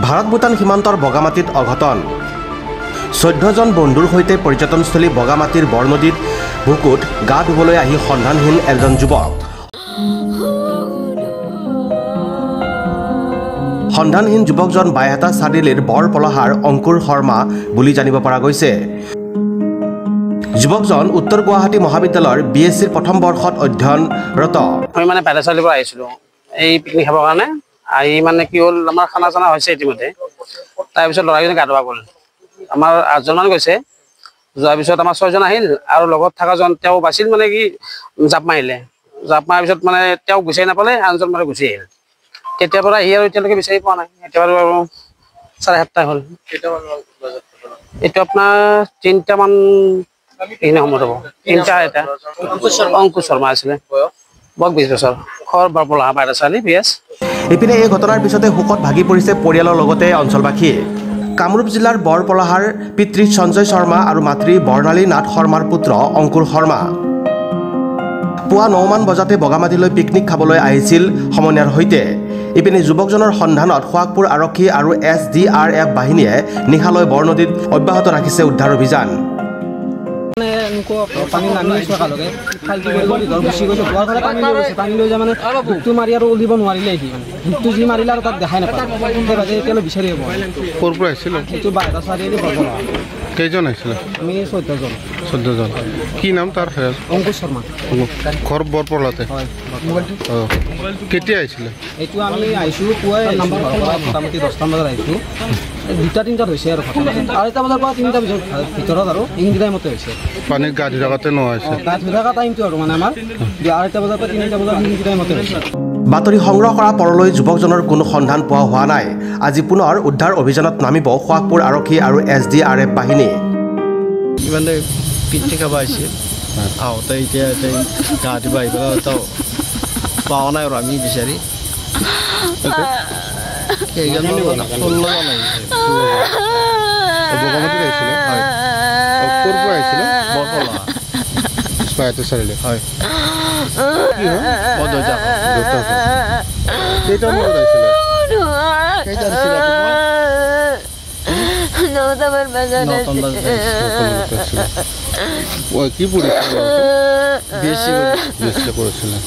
ভাৰত ভূটান সীমান্তৰ বগামাটিত অঘটন 14 জন বন্ধুৰ সৈতে পৰ্যটনস্থলী বগামাটিৰ বৰনদীত বুকুত গা ধুবলৈ আহি সন্ধানহীন এজন যুৱক সন্ধানহীন যুৱকজন বাইহাটা চাৰিআলিৰ বৰপলহাৰ অংকুৰ শৰ্মা বুলি জানিব পৰা গৈছে যুৱকজন উত্তৰ গুৱাহাটী মহাবিদ্যালয়ৰ বিএছচিৰ প্ৰথম বৰ্ষত অধ্যয়নৰত আমি মানে বাইহাটাৰ পৰা আহিছিলোঁ এই পিকনিক খাবৰ কাৰণে আহি মানে কি হ'ল আমাৰ খানা চানা হৈছে ইতিমধ্যে তাৰপিছত ল'ৰাকেইজন গা ধুৱা গ'ল আমাৰ 8জনমান গৈছে যোৱাৰ পিছত আমাৰ 6জন আহিল আৰু লগত থকাজন তেওঁ বাছিল মানে কি জাপ মাৰিলে জাপ মাৰাৰ পিছত মানে তেওঁ গুচাই নাপালে আনজন মানে গুচি আহিল তেতিয়াৰ পৰা আহি আৰু এতিয়ালৈকে বিচাৰি পোৱা নাই এতিয়া আৰু 7:30 হ'ল এইটো আপোনাৰ 3টামান এইখিনি সময়ত হ'ব 3টা এটা অংকুৰ শৰ্মা আছিলে বক 20 বছৰ ঘৰ বৰপলহা বাইহাটা চাৰিআলি বিএছ ইপিনে এই ঘটনাৰ পিছতে শোকত ভাগি পৰিছে পৰিয়ালৰ লগতে অঞ্চলবাসী কামৰূপ জিলাৰ বৰপলহাৰ পিতৃ সঞ্জয় শৰ্মা আৰু মাতৃ বৰ্ণালী নাথ শৰ্মাৰ পুত্ৰ অংকুৰ শৰ্মা পুৱা 9 মান বজাতে বগামাটিলৈ পিকনিক খাবলৈ আহিছিল সমনীয়াৰ সৈতে ইপিনে যুৱকজনৰ সন্ধানত সোৱাগপুৰ আৰক্ষী আৰু SDRF বাহিনীয়ে নিশালৈ বৰনদীত অব্যাহত ৰাখিছে উদ্ধাৰ অভিযান পানী নামি আছো একেলগে খালটি কৰি ঘৰ গুচি গৈছে ঘৰ ঘৰে পানী লৈ যায় মানে বুকটো মাৰি আৰু উলিব নোৱাৰিলে সি মানে বুকটো যি মাৰিলে আৰু তাত দেখাই নাপায় সেইবাবে এতিয়ালৈ বিচাৰি হ'ব ক'ৰ পৰা আহিছিল সেইটো বাইহাটা চাৰিআলি বৰপলহা কেইজন আহিছিলে আমি 14 জন কি নাম তাৰ অংকুৰ শৰ্মা ঘৰ বৰপলহাতে হয় কেতিয়া আহিছিলে এইটো আমি আহিছোঁ পুৱাই মোটামুটি 10টা বজাত আহিছোঁ 2টা-3টাত হৈছে আৰু 2টা বজাৰ পৰা 3টা বজাৰ ভিতৰত আৰু এইখিনি টাইমতে হৈছে পানীত গা ধুই থাকোঁতে নোহাইছে গা ধুই থকা টাইমটো আৰু মানে আমাৰ 2টা বজাৰ পৰা 3টা বজাৰ এইখিনি টাইমতে হৈছে বাতৰি সংগ্ৰহ কৰা পৰলৈ যুৱকজনৰ কোনো সন্ধান পোৱা হোৱা নাই আজি পুনৰ উদ্ধাৰ অভিযানত নামিব সোৱাগপুৰ আৰক্ষী আৰু SDRF বাহিনী মানে পিকনিক খাব আহিছিল আহোঁতে এতিয়া গা ধুব আহি পেলাই পোৱা নাই আৰু আমি বিচাৰি সেইকাৰণে 16জন আহিছে ক'ৰ পৰা আহিছিলে বৰপলহা বাইহাটা চাৰিআলি হয় কেইটামান বজাত আহিছিলে কি পঢ়িছিলে BSc কৰিছিলে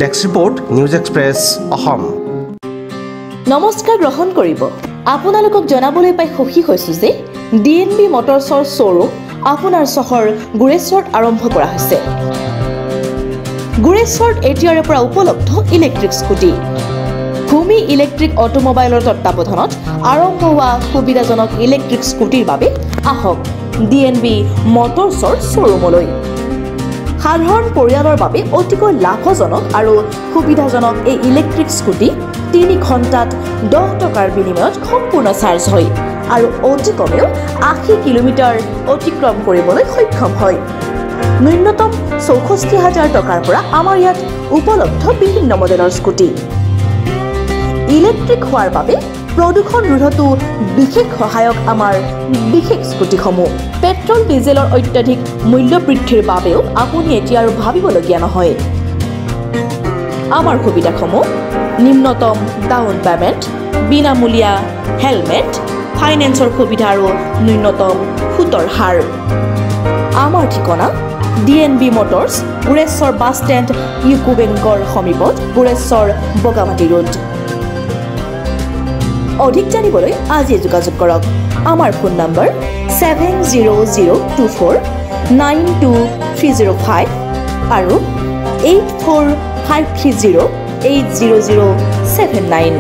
desk report news express Assam নমস্কাৰ গ্ৰহণ কৰিব আপোনালোকক জনাবলৈ পাই সুখী হৈছোঁ যে DNB মটৰছৰ শ্ব'ৰুম আপোনাৰ চহৰ গুৰেশ্বৰত আৰম্ভ কৰা হৈছে গুৰেশ্বৰত এতিয়াৰে পৰা উপলব্ধ ইলেক্ট্ৰিক স্কুটি ভূমি ইলেক্ট্ৰিক অটোমোবাইলৰ তত্বাৱধানত আৰম্ভ হোৱা সুবিধাজনক ইলেক্ট্ৰিক স্কুটিৰ বাবে আহক DNB মটৰছৰ শ্ব'ৰুমলৈ সাধাৰণ পৰিয়ালৰ বাবে অতিকৈ লাভজনক আৰু সুবিধাজনক এই ইলেক্ট্ৰিক স্কুটি 3 ঘণ্টাত 10 টকাৰ বিনিময়ত সম্পূৰ্ণ চাৰ্জ হয় আৰু অতি কমেও 80 কিলোমিটাৰ অতিক্ৰম কৰিবলৈ সক্ষম হয় ন্যূনতম 64,000 টকাৰ পৰা আমাৰ ইয়াত উপলব্ধ বিভিন্ন মডেলৰ স্কুটি ইলেক্ট্ৰিক হোৱাৰ বাবে প্ৰদূষণ ৰোধতো বিশেষ সহায়ক আমাৰ বিশেষ স্কুটিসমূহ পেট্ৰল ডিজেলৰ অত্যাধিক মূল্য বৃদ্ধিৰ বাবেও আপুনি এতিয়া আৰু ভাবিবলগীয়া নহয় আমাৰ সুবিধাসমূহ নিম্নতম ডাউন পেমেণ্ট বিনামূলীয়া হেলমেট ফাইনেন্সৰ সুবিধা আৰু ন্যূনতম সুতৰ হাৰ আমাৰ ঠিকনা DNB motors Gureshwar bus stand UCO বেংকৰ সমীপত গুৰেশ্বৰ বগামাটি ৰোড অধিক জানিবলৈ আজি যোগাযোগ কৰক আমাৰ ফোন নম্বৰ 7002492305 আৰু 8453080079